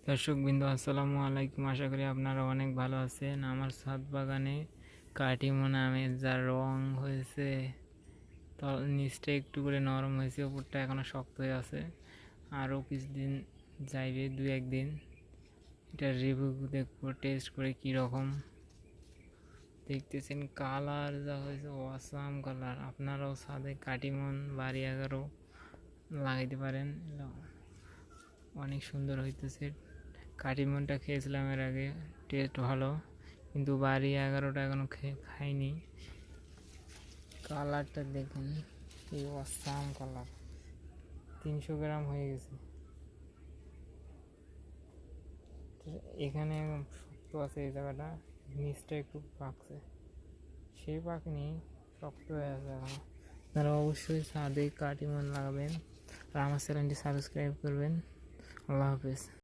দর্শকবৃন্দ আসসালামু আলাইকুম, আশা করি আপনারা অনেক ভালো আছেন। আমার ছাদ বাগানে কাটিমন আমের যা রং হয়েছে, নিচটা একটু করে নরম হয়েছে, উপরটা এখনো শক্ত হয়ে আছে। আরও কিছুদিন যাইবে, দু একদিন এটা রিভিউ দেখবো, টেস্ট করে কীরকম। দেখতেছেন কালার যা হয়েছে, অসাম কালার। আপনারাও ছাদে কাটিমন বাড়ি 11 লাগাইতে পারেন, অনেক সুন্দর হইতেছে। কাটিমনটা খেয়েছিলাম এর আগে, টেস্ট ভালো, কিন্তু বাড়ি 11টা এখনো খাইনি। কালারটা দেখুন, কি অসাম কালার। 300 গ্রাম হয়ে গেছে। এখানে শক্ত আছে এই জায়গাটা, নিচটা একটু পাকছে, সেই পাকেনি, শক্ত হয়ে আছে এখন। আপনারা অবশ্যই ছাদে কাটিমন লাগাবেন আর আমার চ্যানেলটি সাবস্ক্রাইব করবেন। আল্লাহ হাফেজ।